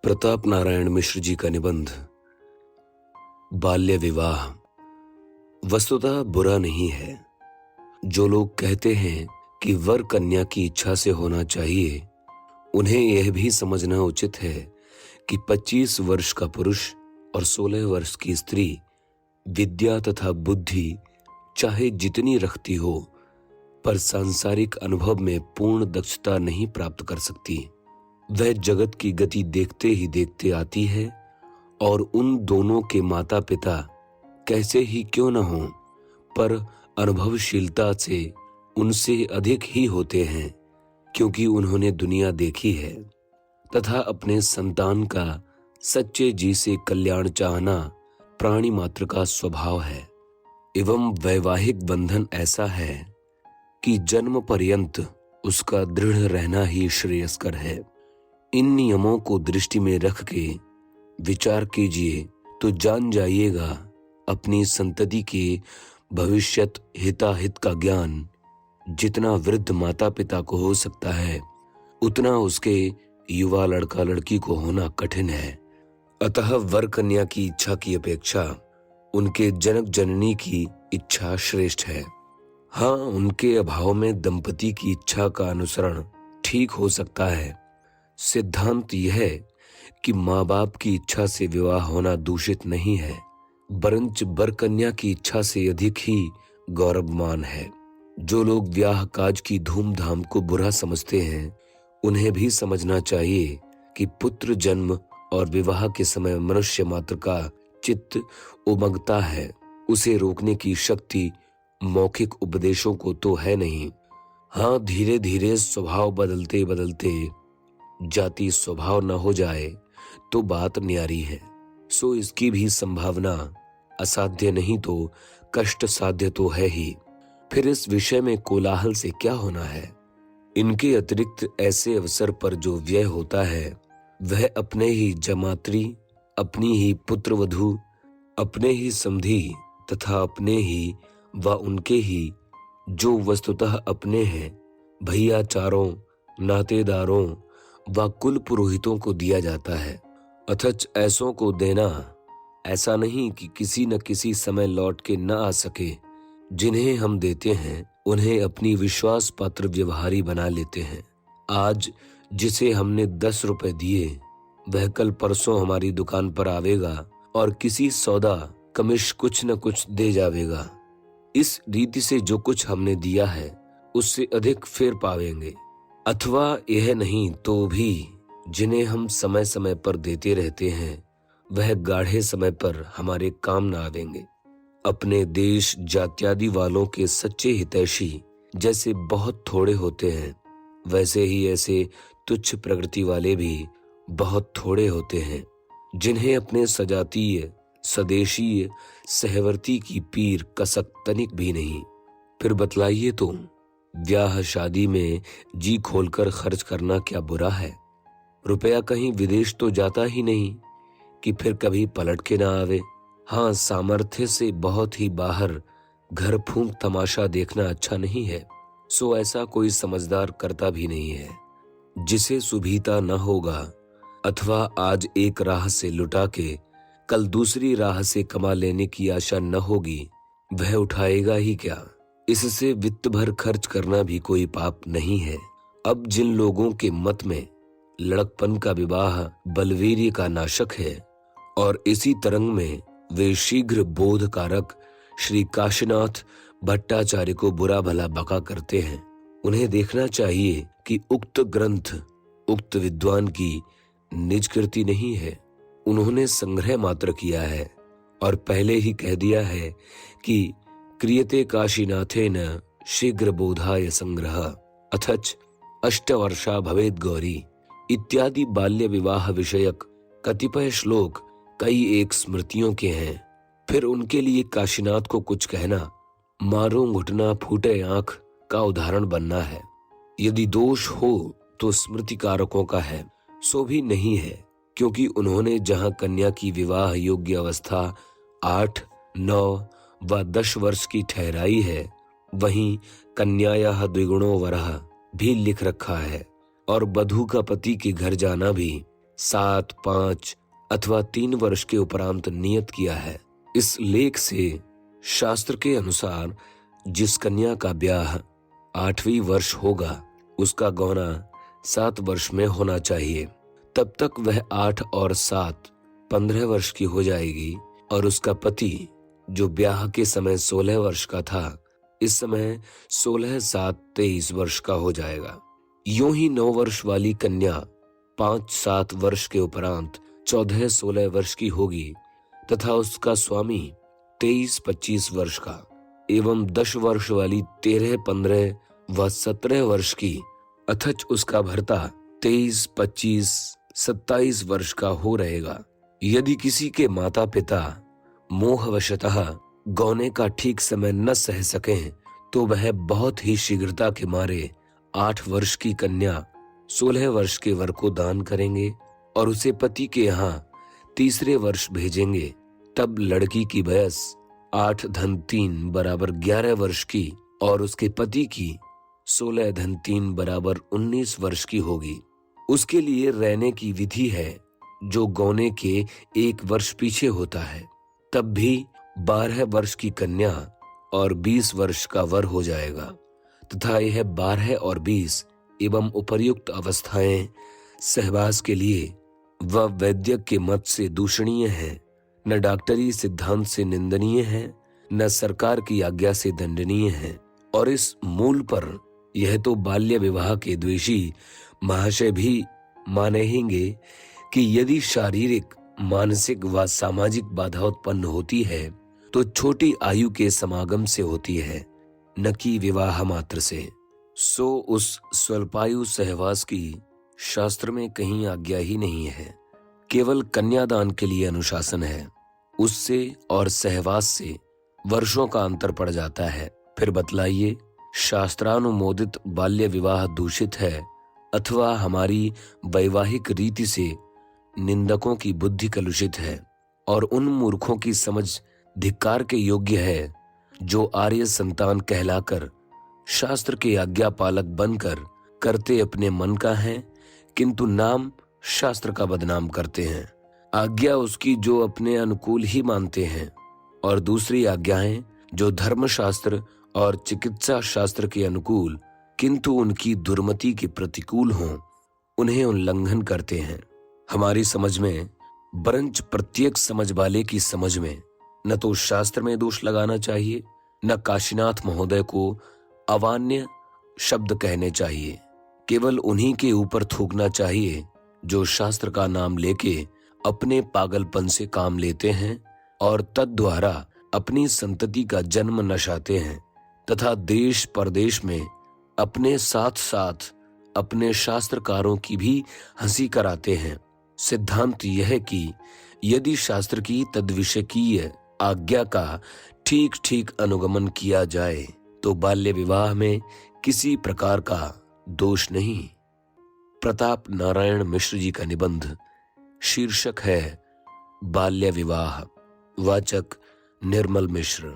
प्रताप नारायण मिश्र जी का निबंध बाल्य विवाह वस्तुतः बुरा नहीं है। जो लोग कहते हैं कि वर कन्या की इच्छा से होना चाहिए, उन्हें यह भी समझना उचित है कि 25 वर्ष का पुरुष और 16 वर्ष की स्त्री विद्या तथा बुद्धि चाहे जितनी रखती हो, पर सांसारिक अनुभव में पूर्ण दक्षता नहीं प्राप्त कर सकती। वह जगत की गति देखते ही देखते आती है और उन दोनों के माता पिता कैसे ही क्यों न हों, पर अनुभवशीलता से उनसे अधिक ही होते हैं, क्योंकि उन्होंने दुनिया देखी है तथा अपने संतान का सच्चे जी से कल्याण चाहना प्राणी मात्र का स्वभाव है। एवं वैवाहिक बंधन ऐसा है कि जन्म पर्यंत उसका दृढ़ रहना ही श्रेयस्कर है। इन नियमों को दृष्टि में रख के विचार कीजिए तो जान जाइएगा, अपनी संतति के भविष्यत हिताहित का ज्ञान जितना वृद्ध माता पिता को हो सकता है, उतना उसके युवा लड़का लड़की को होना कठिन है। अतः वर कन्या की इच्छा की अपेक्षा उनके जनक जननी की इच्छा श्रेष्ठ है। हाँ, उनके अभाव में दंपति की इच्छा का अनुसरण ठीक हो सकता है। सिद्धांत यह है कि माँ बाप की इच्छा से विवाह होना दूषित नहीं है, बरंच वर कन्या की इच्छा से अधिक ही गौरवमान है। जो लोग ब्याह काज की धूमधाम को बुरा समझते हैं, उन्हें भी समझना चाहिए कि पुत्र जन्म और विवाह के समय मनुष्य मात्र का चित्त उमगता है, उसे रोकने की शक्ति मौखिक उपदेशों को तो है नहीं। हाँ, धीरे धीरे स्वभाव बदलते बदलते जाति स्वभाव न हो जाए तो बात न्यारी है। सो इसकी भी संभावना असाध्य नहीं तो कष्ट साध्य तो है ही। फिर इस विषय में कोलाहल से क्या होना है। इनके अतिरिक्त ऐसे अवसर पर जो व्यय होता है, वह अपने ही जमात्री, अपनी ही पुत्रवधू, अपने ही समधी तथा अपने ही व उनके ही जो वस्तुतः अपने हैं भैयाचारों, नातेदारों व कुल पुरोहितों को दिया जाता है। अथच ऐसों को देना ऐसा नहीं कि किसी न किसी समय लौट के न आ सके। जिन्हें हम देते हैं उन्हें अपनी विश्वास पात्र व्यवहारी बना लेते हैं। आज जिसे हमने 10 रुपए दिए, वह कल परसों हमारी दुकान पर आवेगा और किसी सौदा कमिश कुछ न कुछ दे जावेगा। इस रीति से जो कुछ हमने दिया है उससे अधिक फिर पावेंगे। अथवा यह नहीं तो भी जिन्हें हम समय समय पर देते रहते हैं, वह गाढ़े समय पर हमारे काम न आवेंगे। अपने देश जात्यादि वालों के सच्चे हितैषी जैसे बहुत थोड़े होते हैं, वैसे ही ऐसे तुच्छ प्रकृति वाले भी बहुत थोड़े होते हैं, जिन्हें अपने सजातीय स्वदेशीय सहवर्ती की पीर कसक तनिक भी नहीं। फिर बतलाइए तो ब्याह शादी में जी खोलकर खर्च करना क्या बुरा है। रुपया कहीं विदेश तो जाता ही नहीं कि फिर कभी पलट के ना आवे। हाँ, सामर्थ्य से बहुत ही बाहर घर फूंक तमाशा देखना अच्छा नहीं है। सो ऐसा कोई समझदार करता भी नहीं है। जिसे सुभीता न होगा अथवा आज एक राह से लुटा के कल दूसरी राह से कमा लेने की आशा न होगी, वह उठाएगा ही क्या। इससे वित्त भर खर्च करना भी कोई पाप नहीं है। अब जिन लोगों के मत में लड़कपन का विवाह बलवीर्य का नाशक है और इसी तरंग में वे शीघ्र बोध कारक श्री काशीनाथ भट्टाचार्य को बुरा भला बका करते हैं, उन्हें देखना चाहिए कि उक्त ग्रंथ उक्त विद्वान की निज कृति नहीं है। उन्होंने संग्रह मात्र किया है और पहले ही कह दिया है कि क्रियते काशीनाथेन शीघ्र बोधाय संग्रह अथच 8 वर्षा भवेद गौरी इत्यादि बाल्य विवाह विषयक कतिपय श्लोक कई एक स्मृतियों के हैं। फिर उनके लिए काशीनाथ को कुछ कहना मारो घुटना फूटे आंख का उदाहरण बनना है। यदि दोष हो तो स्मृतिकारकों का है, सो भी नहीं है, क्योंकि उन्होंने जहां कन्या की विवाह योग्य अवस्था 8, 9 व 10 वर्ष की ठहराई है, वहीं कन्यायाः द्विगुणो वरः भी लिख रखा है और वधू का पति के घर जाना भी 7, 5 अथवा 3 वर्ष के उपरांत नियत किया है। इस लेख से शास्त्र के अनुसार जिस कन्या का ब्याह 8वीं वर्ष होगा उसका गौना 7 वर्ष में होना चाहिए। तब तक वह 8 और 7 15 वर्ष की हो जाएगी और उसका पति जो ब्याह के समय 16 वर्ष का था इस समय 16, 7, 23 वर्ष का हो जाएगा। यूं ही 9 वर्ष वाली कन्या 5, 7 वर्ष के उपरांत 14, 16 वर्ष की होगी तथा उसका स्वामी 23, 25 वर्ष का एवं 10 वर्ष वाली 13, 15 व 17 वर्ष की अथच उसका भर्ता 23, 25, 27 वर्ष का हो रहेगा। यदि किसी के माता पिता मोहवशतः गौने का ठीक समय न सह सकें तो वह बहुत ही शीघ्रता के मारे 8 वर्ष की कन्या 16 वर्ष के वर को दान करेंगे और उसे पति के यहाँ तीसरे वर्ष भेजेंगे। तब लड़की की वयस 8 धन 3 बराबर 11 वर्ष की और उसके पति की 16 धन 3 बराबर 19 वर्ष की होगी। उसके लिए रहने की विधि है जो गौने के 1 वर्ष पीछे होता है। तब भी 12 वर्ष की कन्या और 20 वर्ष का वर हो जाएगा तथा यह 12 और 20 एवं उपर्युक्त अवस्थाएं सहवास के लिए व वैद्य के मत से दूषणीय है, न डॉक्टरी सिद्धांत से निंदनीय है, न सरकार की आज्ञा से दंडनीय है। और इस मूल पर यह तो बाल्य विवाह के द्वेषी महाशय भी मानेंगे कि यदि शारीरिक, मानसिक व सामाजिक बाधा उत्पन्न होती है तो छोटी आयु के समागम से होती है, न कि विवाह मात्र से। सो उस स्वल्पायु सहवास की शास्त्र में कहीं आज्ञा ही नहीं है, केवल कन्यादान के लिए अनुशासन है। उससे और सहवास से वर्षों का अंतर पड़ जाता है। फिर बतलाइए, शास्त्रानुमोदित बाल्य विवाह दूषित है अथवा हमारी वैवाहिक रीति से निंदकों की बुद्धि कलुषित है और उन मूर्खों की समझ धिक्कार के योग्य है जो आर्य संतान कहलाकर शास्त्र के आज्ञा पालक बनकर करते अपने मन का है किंतु नाम शास्त्र का बदनाम करते हैं। आज्ञा उसकी जो अपने अनुकूल ही मानते हैं और दूसरी आज्ञाएं जो धर्मशास्त्र और चिकित्सा शास्त्र के अनुकूल किंतु उनकी दुर्मति के प्रतिकूल हों उन्हें उल्लंघन करते हैं। हमारी समझ में बरंच प्रत्येक समझ वाले की समझ में न तो शास्त्र में दोष लगाना चाहिए, न काशीनाथ महोदय को अवान्य शब्द कहने चाहिए। केवल उन्हीं के ऊपर थूकना चाहिए जो शास्त्र का नाम लेके अपने पागलपन से काम लेते हैं और तद्द्वारा अपनी संतति का जन्म नशाते हैं तथा देश परदेश में अपने साथ साथ अपने शास्त्रकारों की भी हंसी कराते हैं। सिद्धांत यह है कि यदि शास्त्र की तद्विषयकीय आज्ञा का ठीक ठीक अनुगमन किया जाए तो बाल्य विवाह में किसी प्रकार का दोष नहीं। प्रताप नारायण मिश्र जी का निबंध, शीर्षक है बाल्य विवाह। वाचक निर्मल मिश्र।